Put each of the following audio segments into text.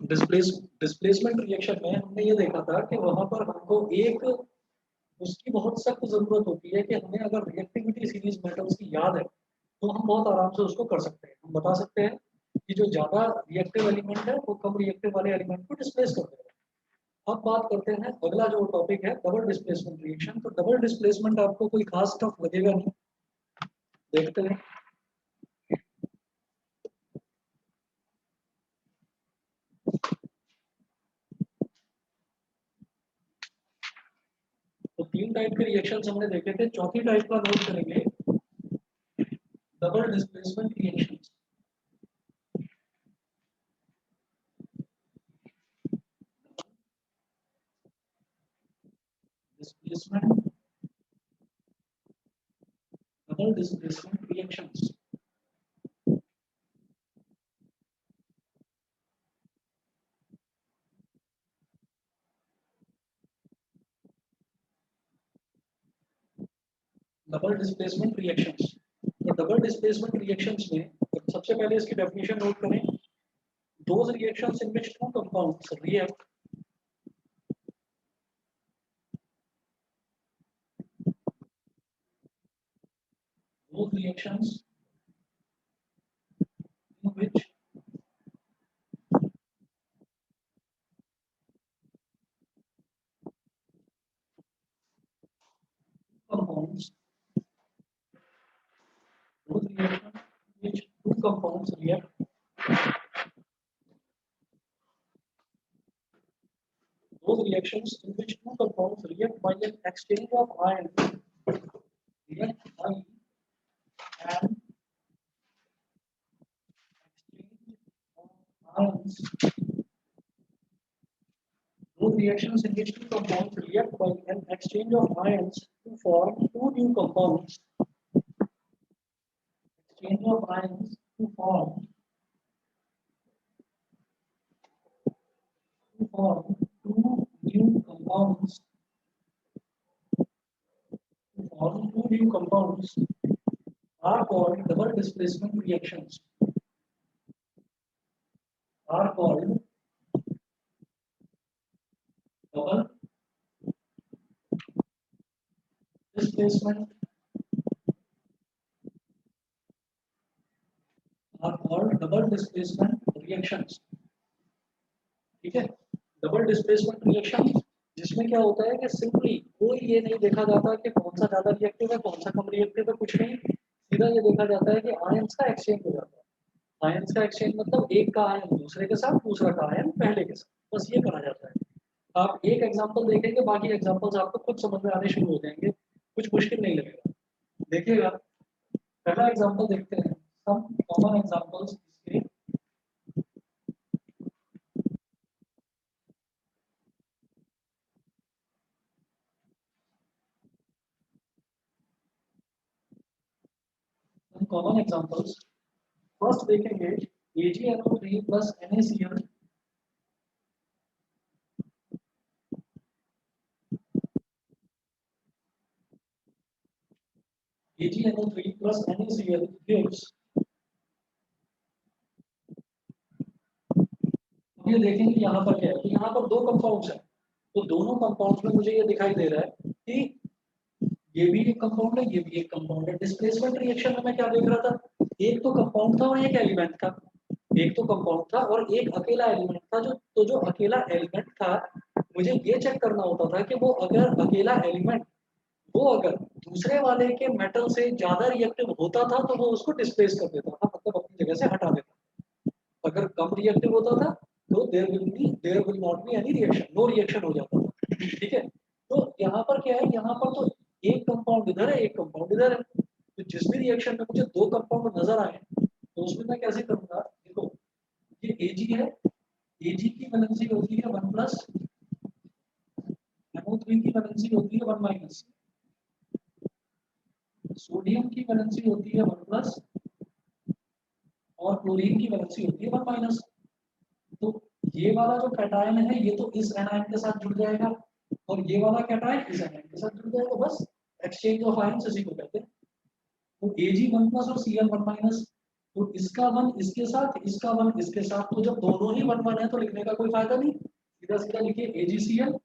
Displacement reaction में हमने ये देखा था कि वहां पर हमको एक उसकी बहुत सख्त जरूरत होती है कि हमें अगर रिएक्टिविटी सीरीज मेटल्स की याद है तो हम बहुत आराम से उसको कर सकते हैं। हम बता सकते हैं कि जो ज्यादा रिएक्टिव एलिमेंट है वो कम रिएक्टिव वाले एलिमेंट को डिस्प्लेस कर देगा। अब बात करते हैं अगला जो टॉपिक है डबल डिस्प्लेसमेंट रिएक्शन। तो डबल डिस्प्लेसमेंट आपको कोई खास टफ लगेगा नहीं, देखते हैं। तो तीन टाइप के रिएक्शंस हमने देखे थे, चौथी टाइप का नोट करेंगे, double displacement reactions. Displacement double displacement reactions. Double displacement reactions. तो डबल डिस्प्लेसमेंट रिएक्शंस में सबसे पहले इसकी डेफिनेशन नोट करें। Those reactions in which two compounds react those reactions in which compounds those reactions in which two compounds react those reactions in which two compounds react by an exchange of ions react by an exchange of ions those reactions in which two compounds react by an exchange of ions to form two new compounds exchange of ions to form two new compounds are called double displacement reactions. Are called double displacement reactions. ठीक है, double displacement reaction जिसमें क्या होता है कि simply कोई ये नहीं देखा जाता कि कौन सा ज्यादा रिएक्टिव है कौन सा कम रिएक्टिव है, कुछ नहीं, सीधा ये देखा जाता है कि आयंस का एक्सचेंज हो जाता है। आयंस का एक्सचेंज मतलब एक का आयन दूसरे के साथ, दूसरा का आयन पहले के साथ, बस ये करा जाता है। आप एक एग्जांपल देखेंगे, बाकी एग्जांपल्स आपको खुद समझ में आने शुरू हो जाएंगे, कुछ मुश्किल नहीं लगेगा। देखिएगा, पहला एग्जांपल देखते हैं, सम कॉमन एग्जांपल्स इसके। सम कॉमन एग्जांपल्स फर्स्ट देखेंगे AgNO3 plus NaCl AgNO3 plus NaCl gives। अब ये देखेंगे यहाँ पर क्या है, यहाँ पर दो कंपाउंड्स हैं, तो दोनों कंपाउंड्स में मुझे ये दिखाई दे रहा है कि ये भी एक कंपाउंड है, ये भी एक कंपाउंड है। डिस्प्लेसमेंट रिएक्शन में मैं क्या देख रहा था, एक तो कंपाउंड था और एक एलिमेंट था, एक तो कंपाउंड था और एक अकेला एलिमेंट था। जो अकेला एलिमेंट था, मुझे ये चेक करना होता था कि वो अगर अकेला एलिमेंट वो अगर दूसरे वाले के मेटल से ज्यादा रिएक्टिव होता था तो वो उसको डिस्प्लेस कर देता था, मतलब अपनी जगह से हटा देता। अगर कम रिएक्टिव होता था तो there will not be any reaction, no reaction हो जाता था। ठीक है, तो यहाँ पर क्या है, यहाँ पर तो एक कंपाउंड इधर है एक कंपाउंड इधर है, तो जिस भी रिएक्शन में मुझे दो कंपाउंड नजर आए तो उसमें मैं कैसे करूंगा, देखो ये Ag है, Ag की वैलेंसी होती है 1 प्लस, NO3 की वैलेंसी होती है 1 माइनस, सोडियम की वैलेंसी होती है 1 प्लस और क्लोरीन की वैलेंसी होती है 1 माइनस। तो ये वाला जो कैटायन है ये तो इस एनायन के साथ जुड़ जाएगा और ये वाला कैटायन इस एनायन के साथ जुड़ जाएगा, बस एक्सचेंज ऑफ आयंस इसी को कहते हैं। तो Ag 1 प्लस और Cl 1 माइनस, तो इसका वन इसके साथ, इसका वन इसके साथ, तो जब दोनों ही वन वन है तो लिखने का कोई फायदा नहीं, सीधा सीधा लिखिए AgCl।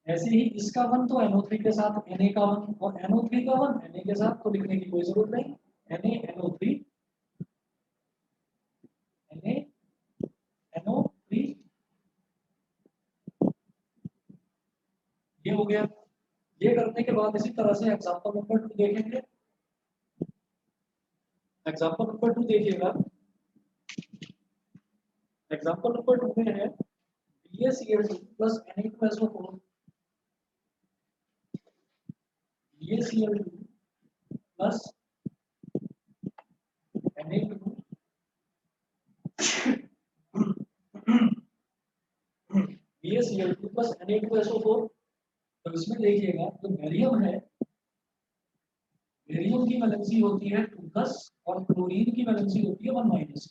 ऐसे ही इसका वन तो NO3 के साथ Na का वन, और NO3 का वन Na के साथ, तो लिखने की कोई जरूरत नहीं, NaNO3 NaNO3, ये हो गया। ये करने के बाद इसी तरह से एग्जांपल नंबर 2 देखेंगे। एग्जांपल नंबर 2 देखिएगा। एग्जांपल नंबर 2 में है BaCl2 plus Na2SO4, BaCl2 plus Na2 BaCl2 plus Na2SO4। तो इसमें देखिएगा जो बेरियम है, बेरियम की वैलेंसी होती है 2+ और क्लोरीन की वैलेंसी होती है 1-।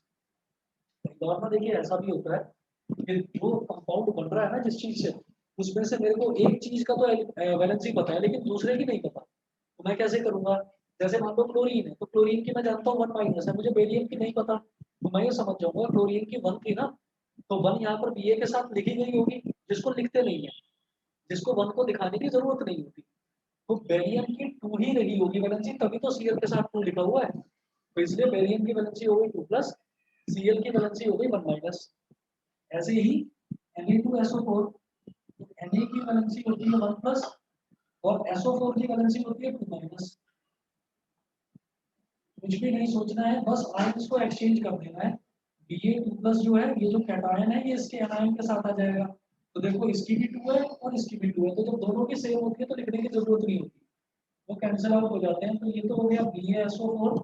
दौर में देखिए ऐसा भी होता है कि जो कंपाउंड बन रहा है ना जिस चीज से, उसमें से मेरे को एक चीज का तो वैलेंसी पता है लेकिन दूसरे की नहीं पता, तो मैं कैसे करूंगा? जैसे मान लो क्लोरीन है, तो क्लोरीन की मैं जानता हूँ 1- है, मुझे बेरियम की नहीं पता, तो मैं ये समझ जाऊंगा क्लोरीन की 1 थी ना, तो 1 यहाँ पर Ba के साथ लिखी गई होगी, जिसको लिखते नहीं है, जिसको 1 को दिखाने की जरूरत नहीं होती, तो बेरियम की 2 ही रही होगी वैलेंसी, तभी तो Cl के साथ 2 लिखा हुआ है, तो इसलिए बेरियम की वैलेंसी हो गई 2+, Cl की वैलेंसी हो गई 1-। ऐसे ही Na2SO4, तो Na की वैलेंसी होती है 1+ और SO4 की वैलेंसी होती है 2-। कुछ भी नहीं सोचना है, बस आयंस को एक्सचेंज कर देना है। Ba2+ जो है, ये जो कैटायन है ये इसके एनायन के साथ आ जाएगा, तो देखो इसकी भी 2 है और इसकी भी 2 है, तो जब दोनों की सेम होती है तो लिखने की जरूरत नहीं होती, वो कैंसिल आउट हो जाते हैं। तो ये तो हो गया BaSO4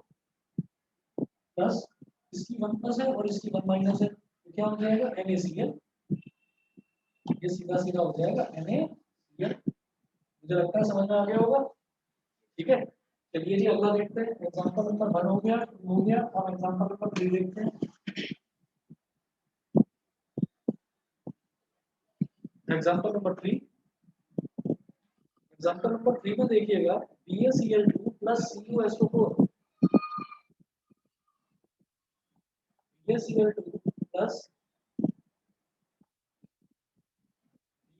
प्लस, इसकी 1+ है और इसकी 1- है, तो क्या हो जाएगा NaCl, ये सीधा सीधा हो जाएगा NaCl। मुझे लगता है समझ में आ गया होगा, ठीक है। चलिए जी अगला देखते हैं। एग्जांपल नंबर 1 हो गया, 2 हो गया, और एग्जांपल नंबर 3 देखते हैं। एग्जांपल नंबर 3, एग्जांपल नंबर 3 में देखिएगा BaCl2 plus CuSO4, BaCl2 plus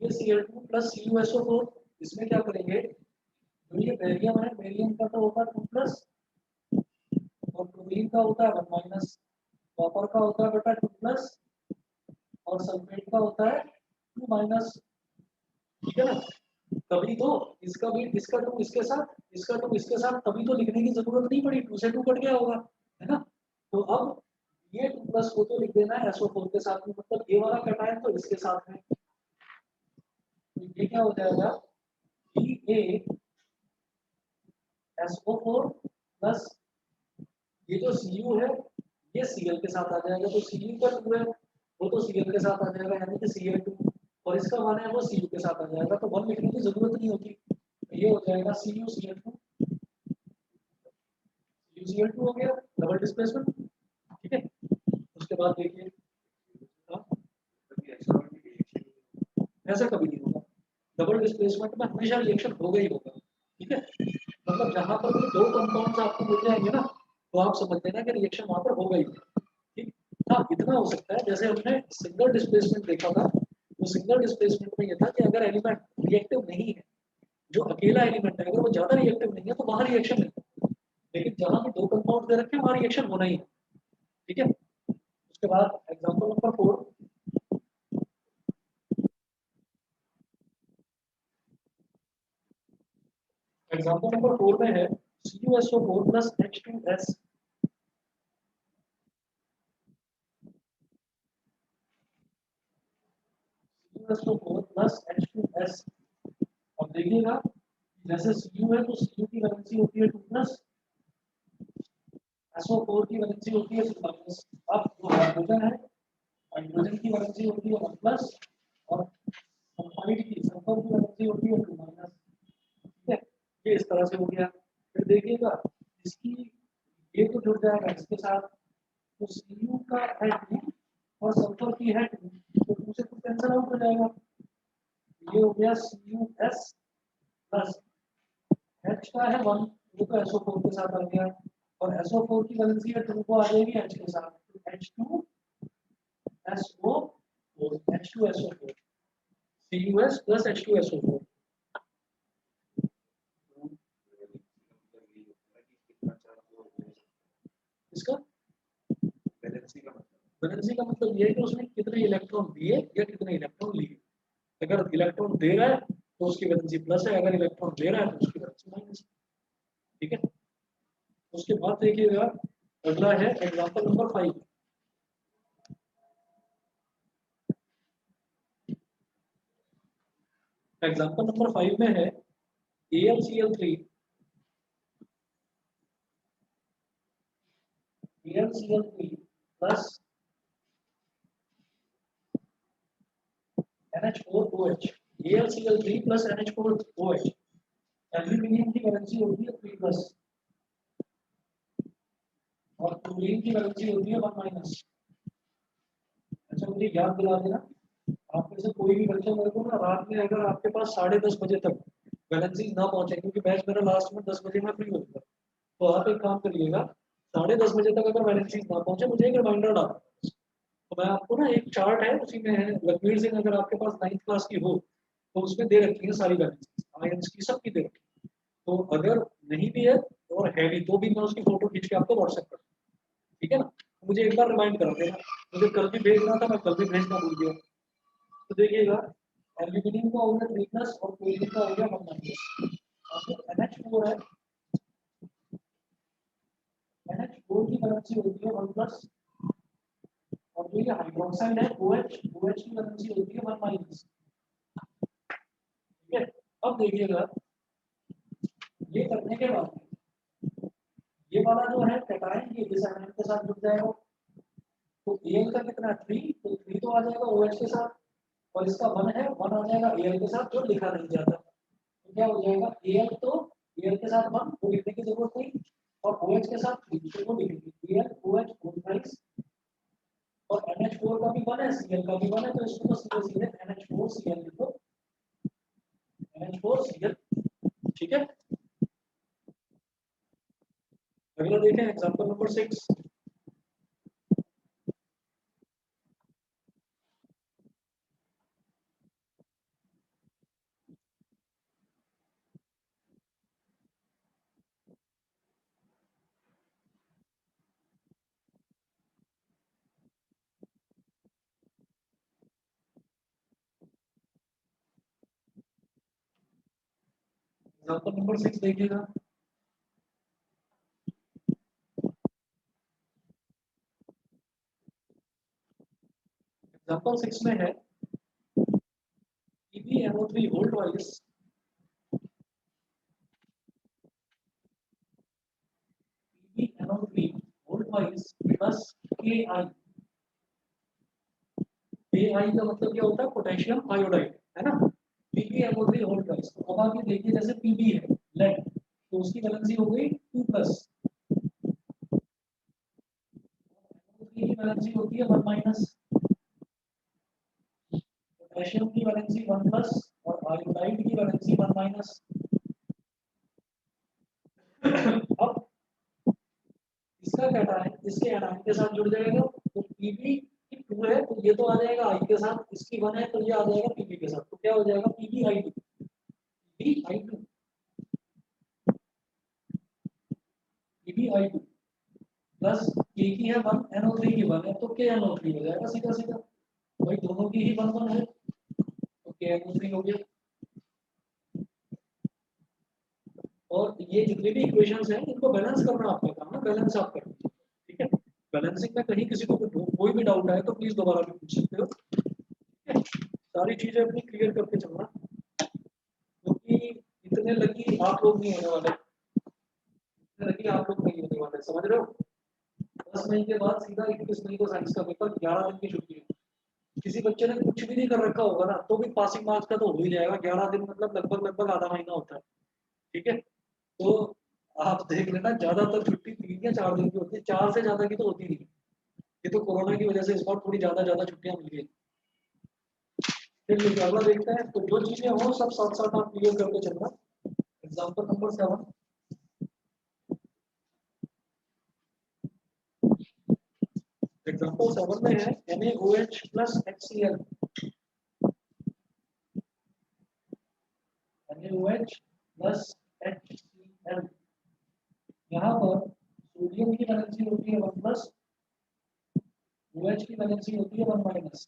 BaCl2 plus CuSO4, इसमें क्या करेंगे, जो ये बेरियम है, बेरियम का तो होगा 2+ और क्लोरीन का होता है 1-, कॉपर का होता है बेटा 2+ और सल्फेट का होता है 2-, ठीक है ना। तभी तो इसका भी, इसका 2 इसके साथ, इसका 2 इसके साथ, तभी तो लिखने की जरूरत नहीं पड़ी, 2 से 2 कट गया होगा, है ना। तो अब ये 2+ को तो लिख देना है SO4 के साथ में, मतलब ये वाला कैटायन तो इसके साथ में, तो ये क्या हो जाएगा BaSO4 प्लस ये जो Cu है ये Cl के साथ आ जाएगा, तो Cu का 2 है वो तो Cl के साथ आ जाएगा, यानी कि Cl2, और इसका 1 है वो Cu के साथ आ जाएगा, तो 1 लिखने की जरूरत नहीं होती, तो ये हो जाएगा CuCl2, CuCl2 हो गया डबल डिस्प्लेसमेंट, ठीक है। उसके बाद देखिए ऐसा कभी नहीं होगा, डबल डिस्प्लेसमेंट में हमेशा रिएक्शन होगा ही होगा, ठीक है। मतलब जहां पर भी 2 कंपाउंड्स आपको मिल जाएंगे ना, तो आप समझ लेना कि रिएक्शन वहां पर होगा ही, ठीक। हाँ इतना हो सकता है, जैसे हमने सिंगल डिस्प्लेसमेंट देखा था, तो सिंगल डिस्प्लेसमेंट में यह था कि अगर एलिमेंट रिएक्टिव नहीं है, जो अकेला एलिमेंट है अगर वो ज्यादा रिएक्टिव नहीं है तो वहां रिएक्शन नहीं, लेकिन जहां भी 2 कंपाउंड दे रखे हैं वहां रिएक्शन होना ही है, ठीक है। उसके बाद एग्जांपल नंबर 4, एग्जांपल नंबर 4 में है CuSO4 plus H2S, CuSO4 plus H2S। अब देखिएगा जैसे Cu है तो Cu की वैलेंसी होती है 2+, SO4 की वैलेंसी होती है 2-। अब जो हाइड्रोजन है, हाइड्रोजन की वैलेंसी होती है 1+, और सल्फाइड की, सल्फर की वैलेंसी होती है 2-। ठीक है, ये इस तरह से हो गया। फिर देखिएगा इसकी ये तो जुड़ जाएगा इसके साथ, तो Cu का है 2 और सल्फर की है 2, तो 2 से 2 कैंसिल आउट हो जाएगा, ये हो गया CuS प्लस H का है 1, 2 तो SO4 के साथ आ गया और SO4 की वैलेंसी है 2 को आ जाएगी H के साथ, तो H2SO4 H2SO4 CuS plus H2SO4 इसका वैलेंसी का मतलब ये है कि उसने कितने इलेक्ट्रॉन दिए या कितने इलेक्ट्रॉन लिए। अगर इलेक्ट्रॉन दे रहा है तो उसकी वैलेंसी प्लस है, अगर इलेक्ट्रॉन ले रहा है तो उसकी वैलेंसी माइनस है। ठीक है, उसके बाद देखिएगा अगला है एग्जांपल नंबर 5। एग्जांपल नंबर 5 में है AlCl3 plus NH4OH AlCl3 plus NH4OH aluminium की वैलेंसी होती है 3 प्लस और क्लोरीन की वैलेंसी होती है 1 माइनस। अच्छा मुझे याद दिला देना, आप में से कोई भी बच्चा मेरे को ना रात में अगर आपके पास 10:30 बजे तक वैलेंसी ना पहुंचे, क्योंकि बैच मेरा लास्ट में 10 बजे में फ्री होगा, तो आप एक काम करिएगा 10:30 बजे तक अगर वैलेंसी ना पहुंचे मुझे एक रिमाइंडर डाल। तो मैं आपको ना एक चार्ट है उसी में है लखवीर सिंह, अगर आपके पास 9th क्लास की हो तो उसमें दे रखी है सारी वैलेंसी आयंस की, सबकी दे रखी है। तो अगर नहीं भी है और है भी तो भी मैं उसकी फोटो खींच के आपको व्हाट्सएप कर, ठीक है ना। मुझे एक बार रिमाइंड करा देना, मुझे कल भी भेजना था, मैं कल भी भेजना भूल गया। तो देखिएगा एल्यूमिनियम का हो गया 3 प्लस और क्लोरीन का हो गया 1 माइनस। अब NH4 है, NH4 की वैलेंसी होती है 1 प्लस और जो ये हाइड्रोक्साइड है OH की वैलेंसी होती है 1 माइनस। ठीक है, अब देखिएगा ये करने के बाद ये वाला जो है कैटायन ये इस आयन के साथ जुड़ जाएगा, तो Al का कितना 3, तो 3 तो आ जाएगा OH के साथ और इसका 1 है, 1 आ जाएगा Al के साथ जो लिखा नहीं जाता। तो क्या हो जाएगा Al तो Al के साथ 1 वो लिखने की जरूरत नहीं और OH के साथ 3 तो वो लिखेंगे AlOH बोथ और NH4 का भी 1 है Cl का भी 1 है, तो इसको तो सीधे सीधे NH4Cl लिखो, NH4Cl। ठीक है, अगला देखें एग्जांपल नंबर 6। एग्जांपल नंबर 6 देखिएगा। एग्जांपल 6 में है PbNO3 whole twice PbNO3 whole twice plus Ki। Ki का मतलब क्या होता है पोटेशियम आयोडाइड, है ना। PbNO3 whole twice, तो अब आप ये देखिए जैसे Pb है लेड, तो उसकी वैलेंसी हो गई 2 प्लस, की वैलेंसी होती है 1 माइनस, पोटेशियम की वैलेंसी 1 प्लस और आयोडाइड की वैलेंसी 1 माइनस। अब इसका कैटायन इसके एनायन के साथ जुड़ जाएगा, तो Pb की 2 है तो ये तो आ जाएगा I के साथ, इसकी 1 है तो ये आ जाएगा Pb के साथ, तो क्या हो जाएगा PbI2 PbI2 PbI2 plus K की है 1 NO3 की 1 है तो KNO3 हो जाएगा सीधा सीधा, भाई दोनों की ही 1 1 है तो KNO3 हो गया। और ये जितने भी इक्वेशंस हैं इनको बैलेंस करना आपका काम है, बैलेंस आप करना। ठीक है, बैलेंसिंग में कहीं किसी को कोई भी डाउट आए तो प्लीज दोबारा भी पूछ सकते हो। ठीक है, सारी चीजें अपनी क्लियर करके चलना, क्योंकि इतने लगी आप लोग नहीं होने वाले, इतने लगी आप लोग नहीं होने वाले, समझ रहे हो। 10 मई के बाद सीधा 21 मई को साइंस का पेपर, 11 दिन की छुट्टी है। किसी बच्चे ने कुछ भी नहीं कर रखा होगा ना तो भी पासिंग मार्क्स का तो हो ही जाएगा, 11 दिन मतलब लगभग लगभग आधा महीना होता है। ठीक है, तो आप देख लेना ज्यादातर छुट्टी 3 या 4 दिन की होती है, 4 से ज्यादा की तो होती नहीं। ये तो कोरोना की वजह से इस बार थोड़ी ज्यादा ज्यादा छुट्टियां मिल गई। फिर अगला देखते हैं, तो जो चीजें हो सब साथ साथ आप क्लियर करके चलना। Example number 7। एग्जांपल 7 में है NaOH plus HCl, NaOH plus HCl। यहाँ पर सोडियम की वैलेंसी होती है 1 प्लस, OH की वैलेंसी होती है 1 माइनस,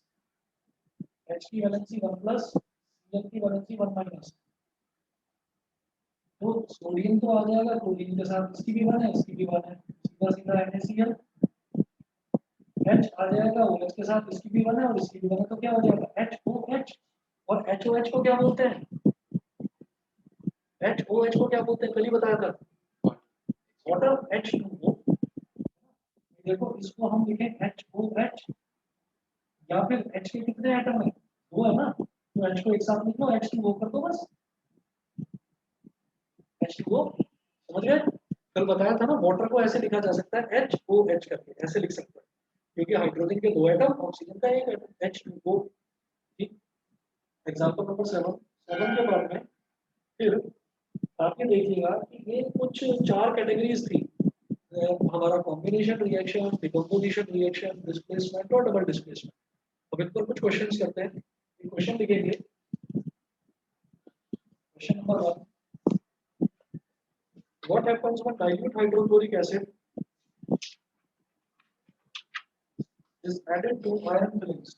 H की वैलेंसी 1 प्लस, Cl की वैलेंसी 1 माइनस। तो सोडियम तो आ जाएगा, क्लोरीन के साथ इसकी भी 1 है, इसकी भी 1 है, सीधा सीधा NaCl। H आ जाएगा OH के साथ, इसकी भी 1 है और इसकी भी 1 है, तो क्या हो जाएगा HOH। और HOH को क्या बोलते हैं? HOH को क्या बोलते हैं? कल ही बताया था, वाटर H2O। देखो इसको हम लिखें HOH, या फिर H के कितने एटम है? 2 है ना, तो H को एक साथ लिख लो, H2O कर दो बस, H2O। समझ गए? कल बताया था ना, वाटर को ऐसे लिखा जा सकता है HOH करके, ऐसे लिख सकते हैं, क्योंकि हाइड्रोजन के 2 एटम, ऑक्सीजन का 1 एटम, H2O। ठीक। एग्जांपल नंबर 7 के बाद में फिर आप ये देखिएगा कि ये कुछ 4 कैटेगरीज थी, हमारा combination reaction, decomposition reaction, displacement और डबल डिस्प्लेसमेंट। अब इन पर कुछ क्वेश्चंस करते हैं। क्वेश्चन लिखेंगे, question number 1, what happens when dilute hydrochloric acid is added to iron filings?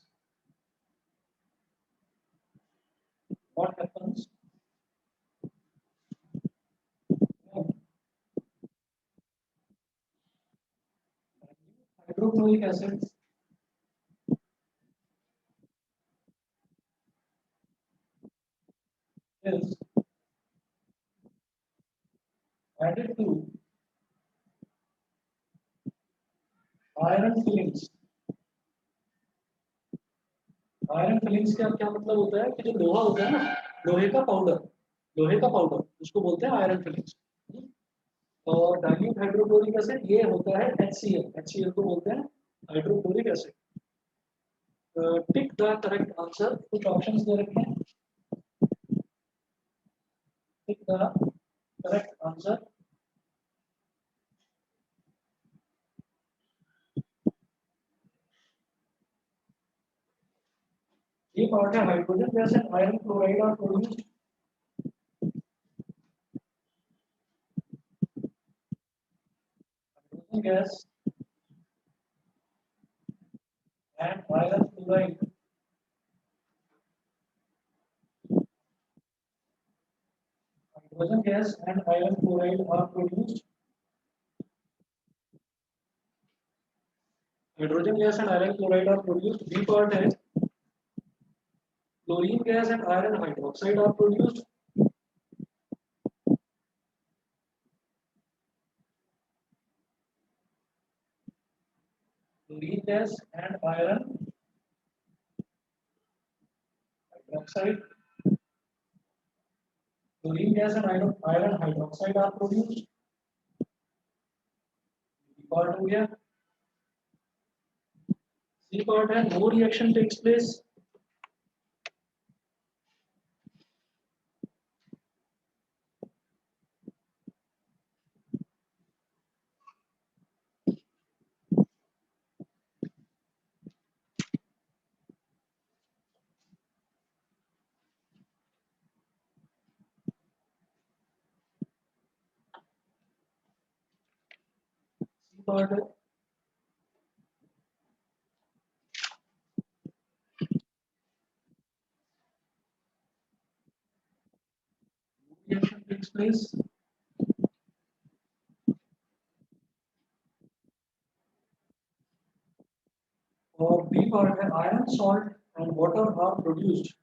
What happens when hydrochloric acid is added to iron filings? Iron filings का क्या मतलब होता है कि जो लोहा होता है ना, लोहे का पाउडर, उसको बोलते हैं आयरन फिलिंग्स। और डाइल्यूट हाइड्रोक्लोरिक एसिड ये होता है HCl को बोलते हैं hydrochloric acid. Tick the correct answer, कुछ ऑप्शंस दे रखे हैं, टिक द करेक्ट आंसर। ये पार्ट है hydrogen gas and iron chloride are produced, hydrogen gas and iron chloride hydrogen gas and iron chloride are produced. Hydrogen gas and iron chloride are produced. B part है chlorine gas and iron hydroxide are produced. Chlorine gas and iron hydroxide. Chlorine gas and iron hydroxide are produced. B part हो गया। C part है no reaction takes place. C part है reaction takes place. और B part है iron salt and water are produced.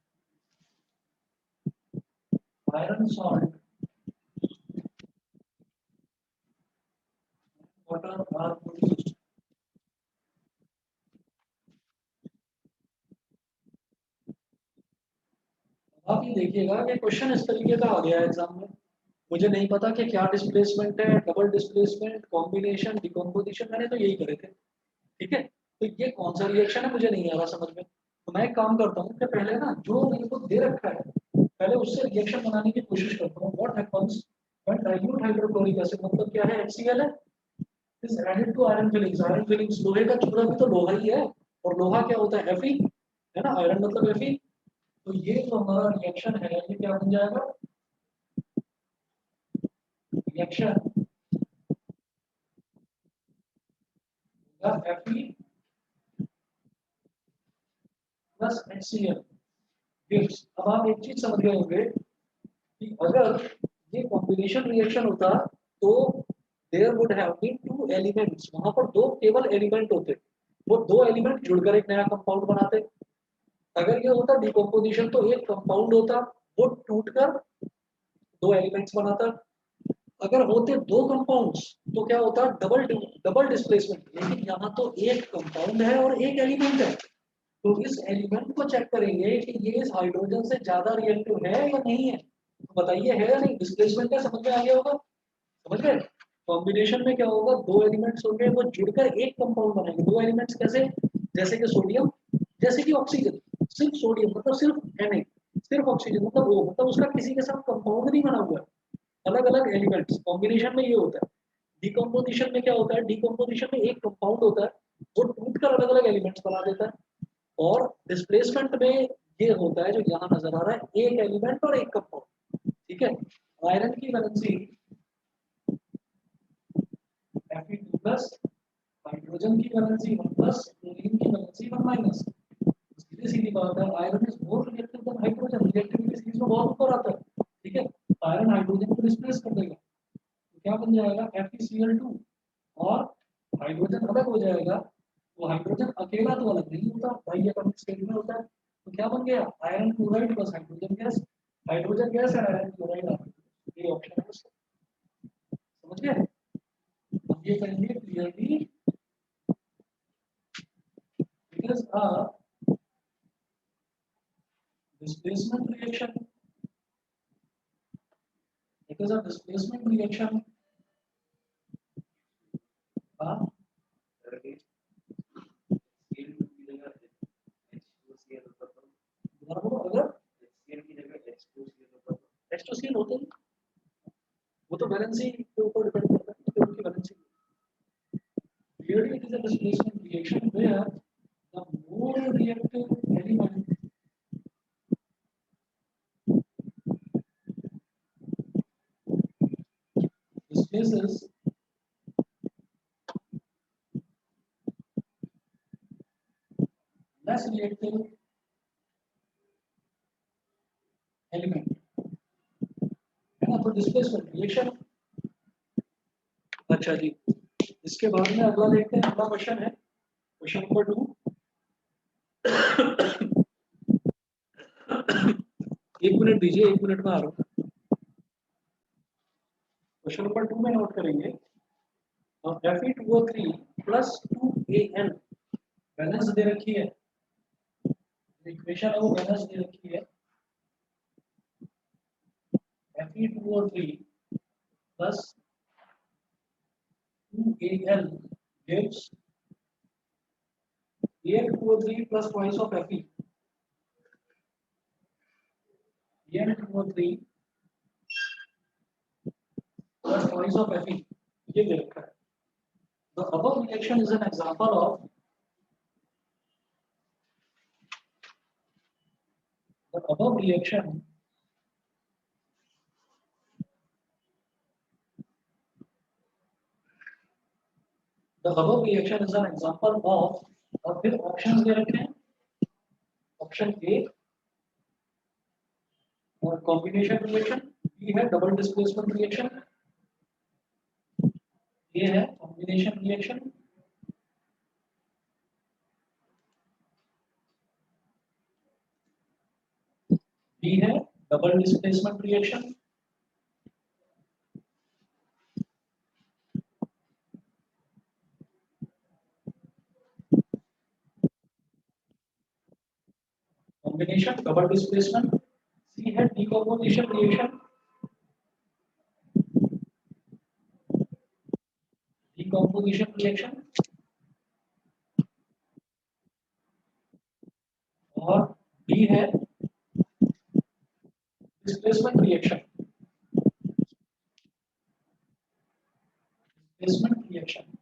Iron salt water are produced. आप ये देखिएगा कि क्वेश्चन इस तरीके का आ गया है एग्जाम में, मुझे नहीं पता कि क्या डिस्प्लेसमेंट है, डबल डिस्प्लेसमेंट, कॉम्बिनेशन, डिकम्पोजिशन, मैंने तो यही करे थे। ठीक है, तो ये कौन सा रिएक्शन है मुझे नहीं आ रहा समझ में, तो मैं एक काम करता हूँ कि पहले ना जो मेरे को दे रखा है पहले उससे रिएक्शन बनाने की कोशिश करता हूँ। What happens when dilute hydrochloric acid, मतलब क्या है HCl है, is added to iron filings. Iron filings, लोहे का चूरा भी तो लोहा ही है, और लोहा क्या होता है, Fe, है ना, आयरन मतलब Fe। तो ये जो हमारा रिएक्शन है ये क्या बन जाएगा, reaction Fe plus HCl gives. अब आप एक चीज समझ गए होंगे कि अगर ये कॉम्बिनेशन रिएक्शन होता तो there would have been two elements, वहां पर दो केवल एलिमेंट होते, वो दो एलिमेंट जुड़कर एक नया कंपाउंड बनाते। अगर ये होता डिकम्पोजिशन तो एक कंपाउंड होता, वो टूटकर दो एलिमेंट्स बनाता। अगर होते दो कंपाउंड्स तो क्या होता, डबल डबल डिस्प्लेसमेंट। लेकिन यहाँ तो एक कंपाउंड है और एक एलिमेंट है, तो इस एलिमेंट को चेक करेंगे कि ये इस हाइड्रोजन से ज्यादा रिएक्टिव है या नहीं है। तो बताइए है या नहीं, डिस्प्लेसमेंट का समझ में आ गया होगा, समझ गए। कॉम्बिनेशन में क्या होगा, दो एलिमेंट्स होंगे वो जुड़कर एक कंपाउंड बनाएंगे। दो एलिमेंट्स कैसे, जैसे कि सोडियम, जैसे कि ऑक्सीजन। सिर्फ सोडियम मतलब सिर्फ Na, सिर्फ ऑक्सीजन मतलब O, मतलब उसका किसी के साथ कंपाउंड नहीं बना हुआ है, अलग अलग एलिमेंट्स। कॉम्बिनेशन में ये होता है। डिकम्पोजिशन में क्या होता है, डिकम्पोजिशन में एक कंपाउंड होता है, वो टूटकर अलग अलग एलिमेंट्स बना देता है। और डिस्प्लेसमेंट में ये होता है जो यहाँ नजर आ रहा है, एक एलिमेंट और एक कंपाउंड। ठीक है, आयरन की वैलेंसी Fe2 प्लस, हाइड्रोजन की वैलेंसी 1 प्लस, क्लोरीन की वैलेंसी 1 माइनस। सीधी सीधी बात है, iron is more reactive than hydrogen, reactivity series में बहुत ऊपर आता है। ठीक है, आयरन हाइड्रोजन को डिस्प्लेस कर देगा, तो क्या बन जाएगा FeCl2, और हाइड्रोजन अलग हो जाएगा। तो हाइड्रोजन अकेला तो अलग नहीं होता, भाई एटॉमिक स्टेट में होता है। तो क्या बन गया, iron chloride plus hydrogen gas. Hydrogen gas है, आयरन क्लोराइड, ये ऑप्शन है उसका। समझ गए। अब ये करेंगे clearly, it is a displacement reaction, it is a displacement reaction. हाँ, अगर H2Cl होते हैं, वो तो वैलेंसी के ऊपर डिपेंड करता है कि उनकी valency. Clearly, it is a displacement reaction where the more reactive element displaces less reactive element, है ना। तो डिस्प्लेसमेंट रिएक्शन। अच्छा जी, इसके बाद में अगला देखते हैं, अगला क्वेश्चन है क्वेश्चन नंबर 2। एक मिनट दीजिए, एक मिनट में आ रहा हूँ। क्वेश्चन नंबर 2 में नोट करेंगे, Fe2O3 प्लस 2An बैलेंस दे रखी है, इक्वेशन है वो बैलेंस दे रखी है। Fe2O3 plus 2Al gives Al2O3 plus twice of Fe. Al2O3 plus twice of Fe, ये दे रखा है। The above reaction is an example of the above reaction the above reaction is an example of, और फिर options दे रखे हैं, option A और combination reaction, B है डबल डिस्प्लेसमेंट रिएक्शन, ए है कॉम्बिनेशन रिएक्शन, बी है double displacement reaction, combination double displacement, C है डीकम्पोजिशन रिएक्शन, डीकम्पोजिशन रिएक्शन, और बी है डिस्प्लेसमेंट रिएक्शन, डिस्प्लेसमेंट रिएक्शन।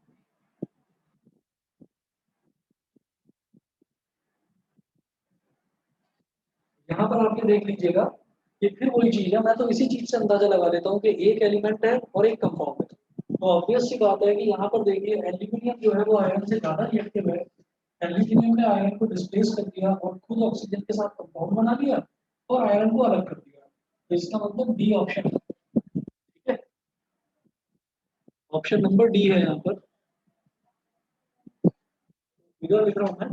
यहाँ पर आप ये देख लीजिएगा, ये फिर वही चीज है, मैं तो इसी चीज से अंदाजा लगा लेता हूँ कि एक एलिमेंट है और एक कंपाउंड है। तो ऑब्वियस सी बात है कि यहाँ पर देखिए एल्यूमिनियम जो है वो आयरन से ज्यादा रिएक्टिव है। एल्यूमिनियम ने आयरन को डिस्प्लेस कर दिया और खुद ऑक्सीजन के साथ कंपाउंड बना लिया और आयरन को अलग कर दिया। तो इसका मतलब डी ऑप्शन है। ठीक है, ऑप्शन नंबर डी है यहाँ पर। फिगर लिख रहा हूँ मैं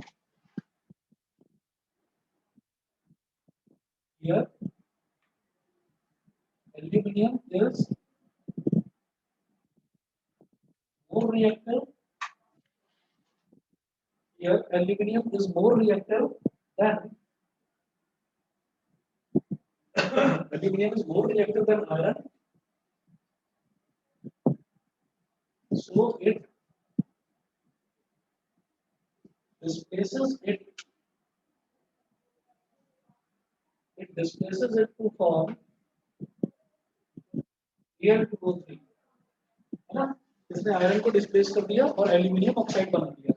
here, aluminium is more reactive. Here, aluminium is more reactive than aluminium is more reactive than iron. So displaces it. It displaces it to form Al2O3. है ना? इसने आयरन को डिस्प्लेस कर दिया और एल्यूमिनियम ऑक्साइड बना दिया।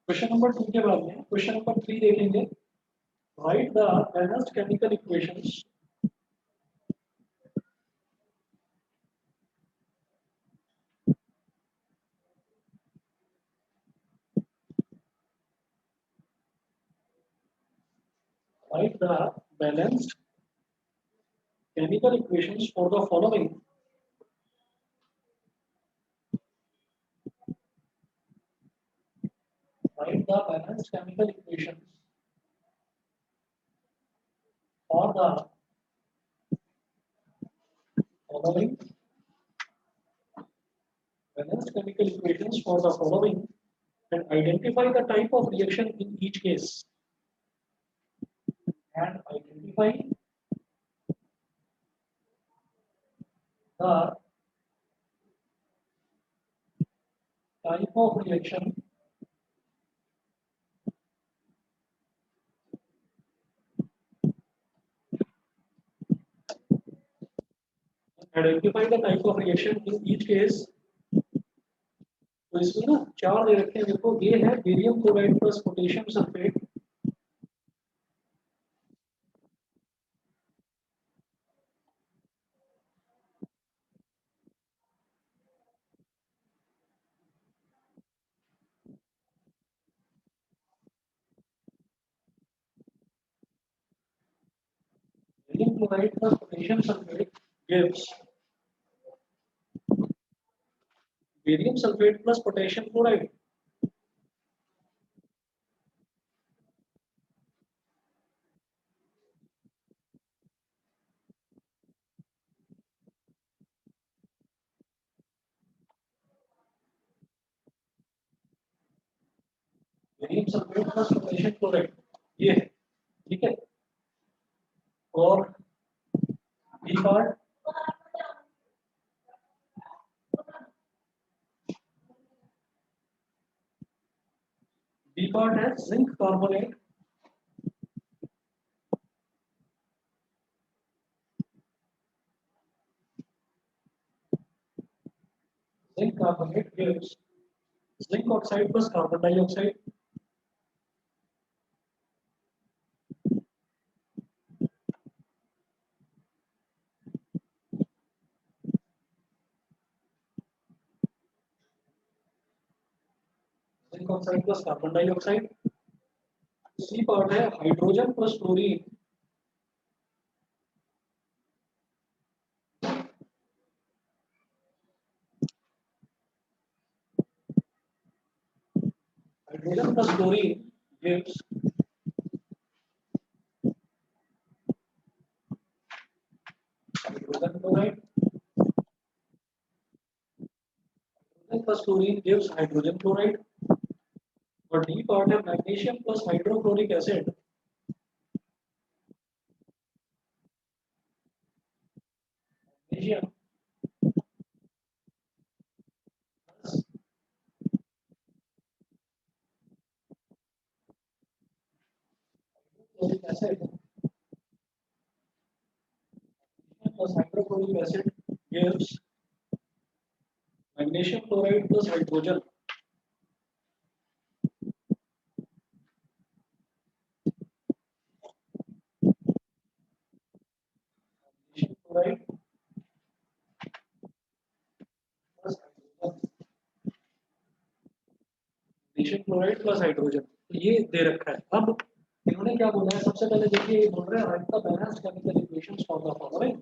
क्वेश्चन नंबर 2 के बाद में क्वेश्चन नंबर 3 देखेंगे। Right the balanced chemical equations write the balanced chemical equations for the following. Write the balanced chemical equations for the following. Balanced chemical equations for the following and identify the type of reaction in each case. And identify the type of reaction identify the type of reaction in each case. तो इसमें ना चार दे रखे हैं देखो, ये है barium chloride plus potassium sulphate. Barium chloride plus potassium sulphate gives barium sulphate plus potassium chloride. Barium sulphate plus potassium chloride ये है, ठीक है। और बी पार्ट है zinc carbonate, zinc carbonate gives zinc oxide plus carbon dioxide. Zinc oxide plus carbon dioxide. C part है hydrogen plus chlorine, hydrogen plus chlorine gives hydrogen chloride, hydrogen plus chlorine gives hydrogen chloride. और D part है magnesium plus hydrochloric acid, magnesium plus hydrochloric acid plus hydrochloric acid gives magnesium chloride plus hydrogen. Magnesium chloride plus hydrogen, तो ये दे रखा है। अब इन्होंने क्या बोला है, सबसे पहले देखिए ये बोल रहे हैं right the balanced chemical equations for the following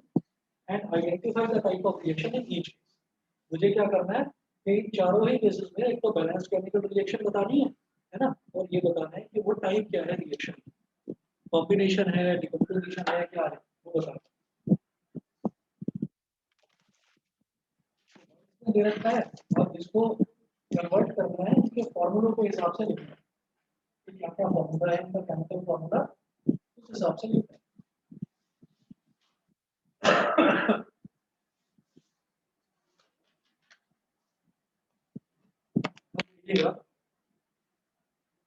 and identify the type of reaction in each. मुझे क्या करना है कि इन चारों ही केसेस में एक तो बैलेंस्ड केमिकल रिएक्शन बतानी है ना, और ये बताना है कि वो टाइप क्या है रिएक्शन, कॉम्बिनेशन है, डिकम्पोजिशन है, क्या है वो बताना है। दे रखा है, अब इसको कन्वर्ट करना है, इसके फॉर्मूलों के हिसाब से लिखना है कि क्या क्या फॉर्मूला है इनका, केमिकल फॉर्मूला उस हिसाब से लिखना है। देखिएगा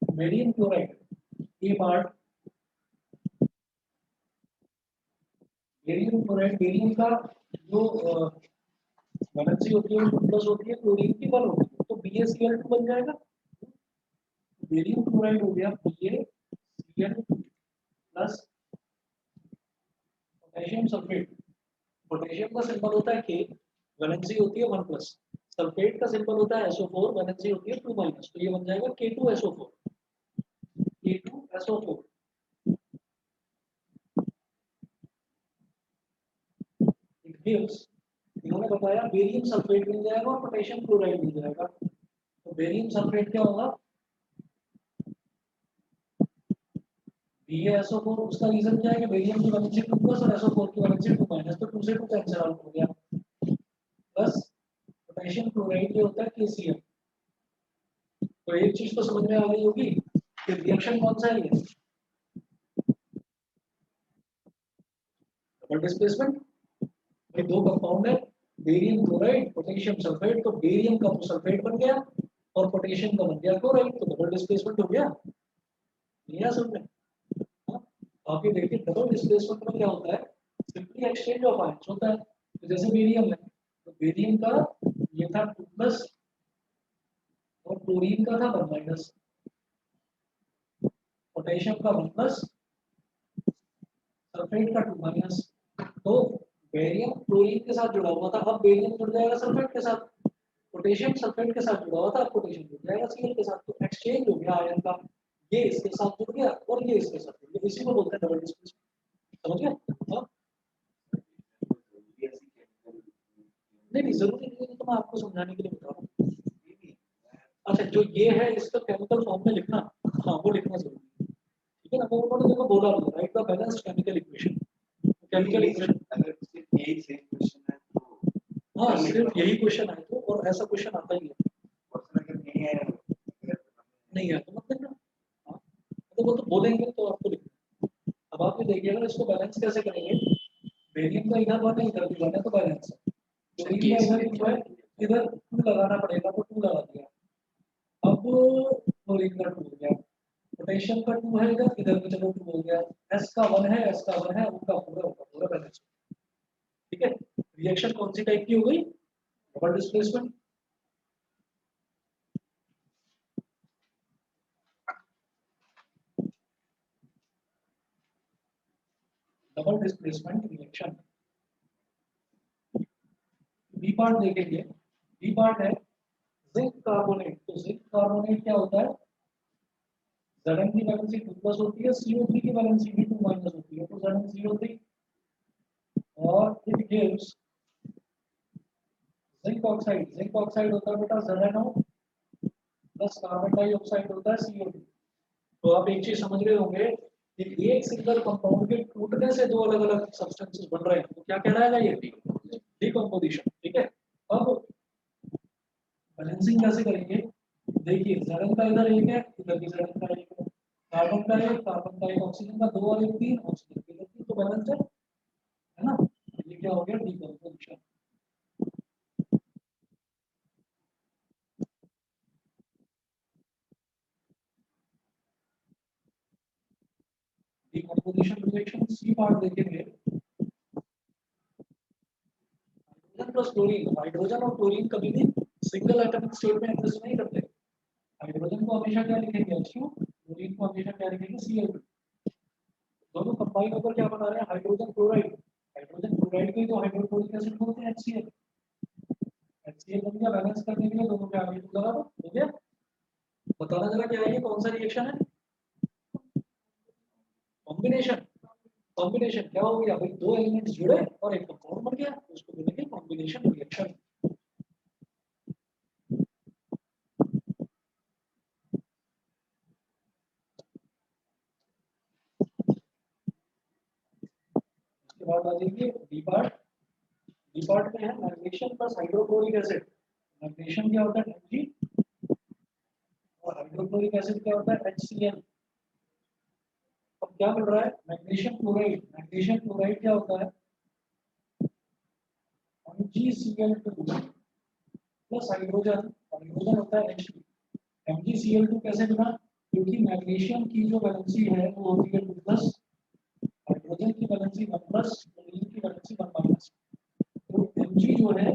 बेरियम क्लोराइड, ये पार्ट बेरियम क्लोराइड, बेरियम का जो वैलेंसी होती है वो प्लस होती है, क्लोरीन की 1 होती है, तो BaCl2 बन जाएगा। बेरियम क्लोराइड हो गया BaCl plus potassium sulphate. Potassium का सिंबल होता है K, वैलेंसी होती है 1 प्लस। सल्फेट का सिंबल होता है SO4, वैलेंसी होती है 2 माइनस, तो ये बन जाएगा K2SO4, K2SO4। इट गिव्स, इन्होंने बताया बेरियम सल्फेट मिल जाएगा और पोटेशियम क्लोराइड मिल जाएगा। तो बेरियम सल्फेट क्या होगा, BaSO4, उसका रीजन क्या है कि बेरियम की वैलेंसी 2 प्लस और SO4 की वैलेंसी 2 माइनस, तो 2 से 2 कैंसिल आउट हो गया। प्लस पोटेशियम क्लोराइड ये होता है KCl। तो एक चीज तो समझ में आ गई होगी कि रिएक्शन कौन सा है, ये डबल डिस्प्लेसमेंट। ये दो कंपाउंड है, बेरियम क्लोराइड पोटेशियम सल्फेट, तो बेरियम का तो सल्फेट बन गया और पोटेशियम का बन गया क्लोराइड, तो डबल डिस्प्लेसमेंट हो गया। लिया सबने। हाँ? आप ये देखिए डबल डिस्प्लेसमेंट में क्या होता है, सिंपली एक्सचेंज ऑफ आयंस होता है। तो जैसे बेरियम है, तो बेरियम का ये था 2 प्लस और क्लोरीन का था 1 माइनस, पोटेशियम का 1 प्लस, सल्फेट का 2 माइनस। तो बेरियम क्लोरीन के साथ जुड़ा हुआ था, अब बेरियम जुड़ जाएगा सल्फेट के साथ, पोटेशियम सल्फेट के साथ जुड़ा हुआ था, अब पोटेशियम जुड़ जाएगा Cl के साथ, तो एक्सचेंज हो गया आयन का, ये इसके साथ जुड़ गया और ये इसके साथ जुड़ गया, इसी को बोलते हैं डबल डिस्प्लेसमेंट। समझ गए? हाँ? नहीं नहीं जरूरी नहीं है, तो मैं आपको समझाने के लिए बता रहा हूँ। अच्छा, जो ये है इसका केमिकल फॉर्म में लिखना, हाँ वो लिखना जरूरी है, ठीक है ना। वो उन्होंने देखो बोला भी, right the balanced chemical equation, chemical equation अगर सिर्फ यही सेम क्वेश्चन है तो, हाँ सिर्फ यही क्वेश्चन है तो, और ऐसा क्वेश्चन आता ही है, क्वेश्चन अगर नहीं है तो मत लिखना। हाँ तो वो तो बोलेंगे तो आपको लिखना। अब आप ये देखिएगा इसको बैलेंस कैसे करेंगे, बेरियम का इधर 1 है इधर भी 1 है, तो बैलेंस है। क्लोरीन का इधर 2 है, इधर 2 लगाना पड़ेगा, तो 2 लगा दिया। अब क्लोरीन का 2 हो गया, पोटेशियम का 2 है इधर, इधर भी चलो 2 हो गया, एस का 1 है, एस का 1 है, उनका पूरा होगा, पूरा बैलेंस। ठीक है, रिएक्शन कौन सी टाइप की हो गई, double displacement. Double displacement reaction. B part देखेंगे, बी पार्ट है जिंक कार्बोनेट। तो जिंक कार्बोनेट क्या होता है, Zn की वैलेंसी 2 प्लस होती है, CO3 की वैलेंसी भी 2 माइनस होती है, तो ZnCO3, और it gives zinc oxide. Zinc oxide होता है बेटा ZnO प्लस कार्बन डाइऑक्साइड होता है CO2। तो आप एक चीज समझ रहे होंगे कि एक सिंगल कंपाउंड के टूटने से दो अलग अलग सब्सटेंसेस बन रहे हैं, तो क्या कहलाएगा ये, डिकम्पोजिशन। ठीक है, अब बैलेंसिंग कैसे करेंगे, देखिए Zn का इधर एक है, इधर भी Zn का एक है, कार्बन का एक, कार्बन का एक, ऑक्सीजन का 2 और 1 3, ऑक्सीजन का 3, तो बैलेंस है ना। ये क्या हो गया, decomposition. Decomposition reaction C part देखेंगे, हाइड्रोजन प्लस क्लोरीन। हाइड्रोजन और क्लोरीन कभी भी सिंगल एटॉमिक स्टेट में एग्जिस्ट नहीं करते। हाइड्रोजन को हमेशा क्या लिखेंगे H2, क्लोरीन को हमेशा क्या लिखेंगे Cl2। दोनों कंबाइन होकर क्या बना रहे हैं, हाइड्रोजन क्लोराइड। हाइड्रोजन क्लोराइड को ही तो हाइड्रोक्लोरिक एसिड बोलते हैं, HCl। HCl बन गया, बैलेंस करने के लिए दोनों के आगे 2 लगा दो, हो गया। बताना जरा क्या है, ये कौन सा रिएक्शन है? कॉम्बिनेशन। कॉम्बिनेशन क्या हो गया भाई, दो एलिमेंट्स जुड़े और एक कंपाउंड बन गया, उसको बोलेंगे कॉम्बिनेशन रिएक्शन। उसके बाद आ जाइए डी पार्ट। डी पार्ट में है magnesium plus hydrochloric acid. Magnesium क्या होता है, Mg, और हाइड्रोक्लोरिक एसिड क्या होता है, HCl। अब क्या मिल रहा है, मैग्नीशियम क्लोराइड। मैग्नीशियम क्लोराइड क्या होता है, MgCl2 प्लस हाइड्रोजन। हाइड्रोजन होता है H2। MgCl2 कैसे बना, क्योंकि मैग्नीशियम की जो वैलेंसी है वो होती है 2 प्लस, हाइड्रोजन की वैलेंसी 1 प्लस, क्लोरीन की वैलेंसी 1 माइनस। तो Mg जो है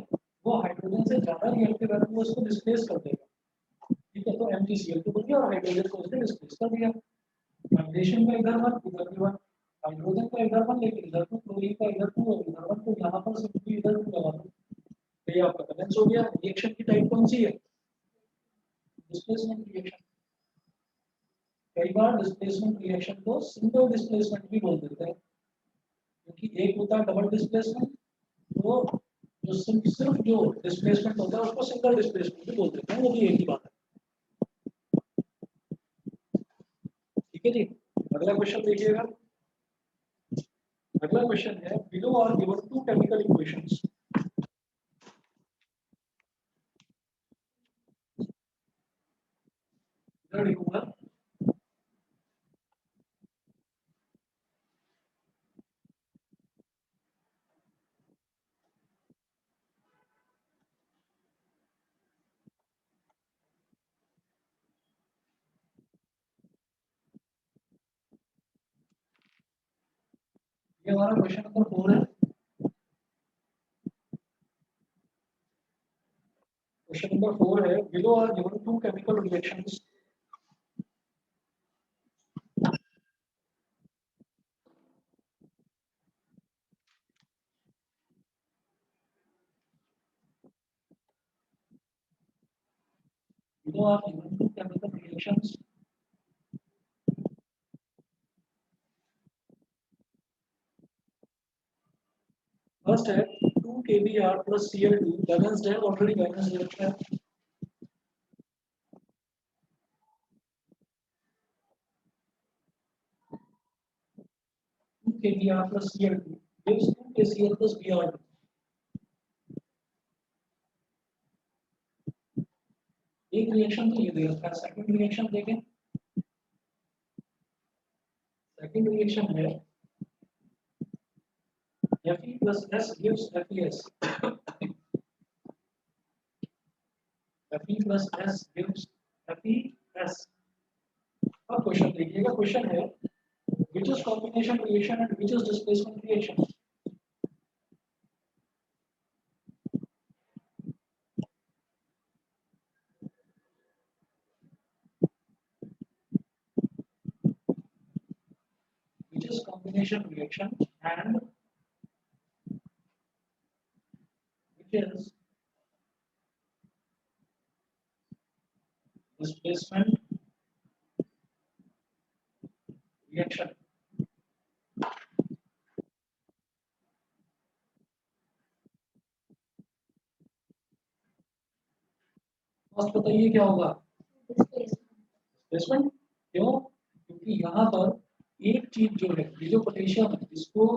वो हाइड्रोजन से ज्यादा रिएक्टिव है, तो वो इसको डिस्प्लेस कर देगा। ठीक है, तो MgCl2 बन गया और हाइड्रोजन को उसने डिस्प्लेस कर दिया। मैग्नीशियम का इधर 1 इधर भी 1, हाइड्रोजन का इधर 1 लेकिन इधर 2, क्लोरीन का इधर 2 और इधर 1, तो यहाँ पर सिंपली इधर 2 लगा दो, तो ये आपका बैलेंस हो गया। रिएक्शन की टाइप कौन सी है, डिस्प्लेसमेंट रिएक्शन। कई बार डिस्प्लेसमेंट रिएक्शन को सिंगल डिस्प्लेसमेंट भी बोल देते हैं, क्योंकि एक होता है डबल डिस्प्लेसमेंट, तो जो सिर्फ जो डिस्प्लेसमेंट होता है उसको सिंगल डिस्प्लेसमेंट भी बोल देते हैं, वो भी एक ही बात है। ठीक है जी, अगला क्वेश्चन देखिएगा। अगला क्वेश्चन है, below are given two chemical equations. इधर लिखूंगा, ये हमारा क्वेश्चन नंबर 4 है। क्वेश्चन नंबर 4 है, below are given two chemical reactions. Below are given two chemical reactions. First है 2 kBr plus Cl2 बैलेंस्ड है, ऑलरेडी बैलेंस्ड रिएक्शन है। 2 kBr plus Cl2 gives 2 KCl plus Br2। एक reaction तो ये दे रखा है, सेकंड रिएक्शन देखें। सेकंड रिएक्शन है Fe plus S gives FeS। Fe plus S gives FeS। अब क्वेश्चन देखिएगा, क्वेश्चन है which is combination reaction and which is displacement reaction। Which is combination reaction and which is displacement reaction। First बताइए क्या होगा, displacement. क्यों, क्योंकि यहाँ पर एक चीज जो है, ये जो पोटेशियम है, इसको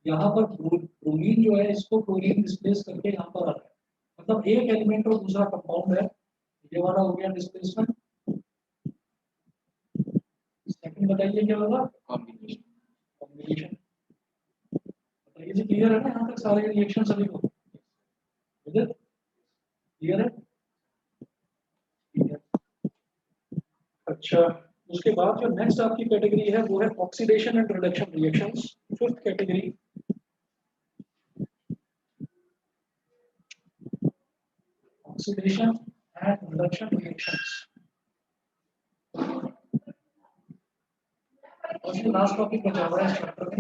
यहाँ पर ब्रोमीन जो है इसको क्लोरीन डिस्प्लेस करके यहाँ पर आ रहा है, मतलब एक एलिमेंट और दूसरा कंपाउंड है, ये वाला हो गया डिस्प्लेसमेंट। सेकंड बताइए क्या होगा, कॉम्बिनेशन। कॉम्बिनेशन बताइए जी, क्लियर है ना यहाँ तक सारे रिएक्शन सभी को, क्लियर है, ठीक है। अच्छा, उसके बाद जो नेक्स्ट आपकी कैटेगरी है वो है oxidation and reduction reactions. Fifth category, oxidation and reduction reactions. और ये लास्ट टॉपिक बचा हुआ है इस चैप्टर में,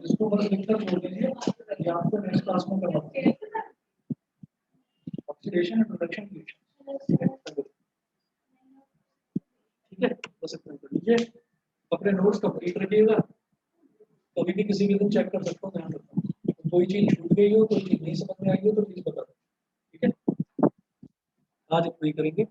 इसको बस लिखकर छोड़ दीजिए, ये आपको नेक्स्ट क्लास में करवाऊंगा। Oxidation and reduction reactions. सकते हैं कर लीजिए। अपने नोट्स कंप्लीट रखिएगा, कभी भी किसी भी दिन चेक कर सकता हूँ, ध्यान रखता हूँ। कोई चीज़ छूट गई हो, कोई चीज़ नहीं समझ में आई हो तो प्लीज़ बता दो, ठीक है। आज इतना ही करेंगे।